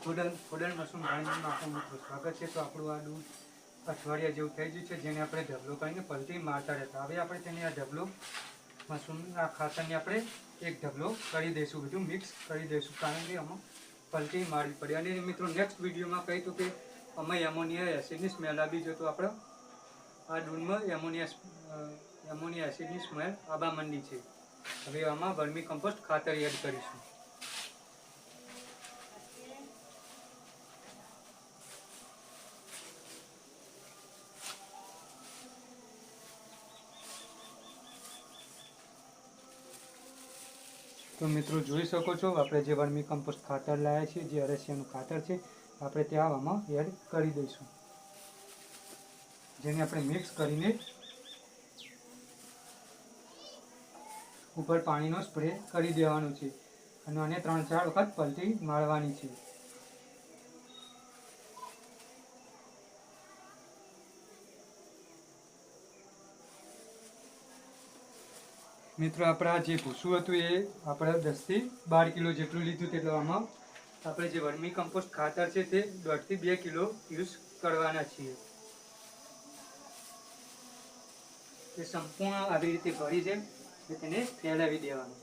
Khodal mushroom ગાર્ડનમાં આપનું મિત્રો સ્વાગત છે। તો આપણું આ દૂધ અઠવાડિયા જેવું થઈ ગયું છે, જેને આપણે ઢગલો કરીને પલટી મારતા રહેતા। હવે આપણે તેને આ ઢગલો મશરૂમ આ ખાતરને આપણે એક ઢગલો કરી દઈશું, બધું મિક્સ કરી દઈશું, કારણ કે આમાં પલટી મારવી પડે। અને મિત્રો નેક્સ્ટ વિડીયોમાં કહી હતું કે અમે એમોનિયા એસિડની સ્મેલ આવી જોઈએ, તો આપણે આ દૂધમાં એમોનિયા એસિડની સ્મેલ આવવા માંડી છે। હવે આમાં વર્મી કમ્પોસ્ટ ખાતર એડ કરીશું। તો મિત્રો જોઈ શકો છો, આપણે જે વર્મી કમ્પોસ્ટ ખાતર લાવ્યા છીએ, જે અળસિયાનું ખાતર છે, આપણે ત્યાં આમાં એડ કરી દઈશું, જેને આપણે મિક્સ કરીને ઉપર પાણીનો સ્પ્રે કરી દેવાનો છે અને આને 3-4 વખત પલટી મારવાની છે। મિત્રો આપણા જે ભૂસું હતું એ આપણે 10 થી 12 કિલો જેટલું લીધું, એટલે આમાં આપણે જે વર્મી કમ્પોસ્ટ ખાતર છે તે 1.5 થી 2 કિલો યુઝ કરવાના છીએ। તે સંપૂર્ણ આવી રીતે ભરી જાય એટલે તેને ફેલાવી દેવાનું।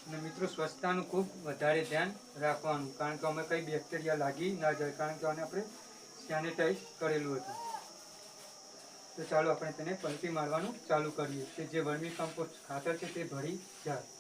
અને મિત્રો સ્વચ્છતાનું ખૂબ વધારે ધ્યાન રાખવાનું, કારણ કે અમે કંઈ બેક્ટેરિયા લાગી ના જાય, કારણ કે આને આપણે સેનિટાઈઝ કરેલું હતું। તો ચાલો આપણે તેને પલટી મારવાનું ચાલુ કરીએ, કે જે વર્મી કમ્પોસ્ટ ખાતર છે તે ભરી જાય।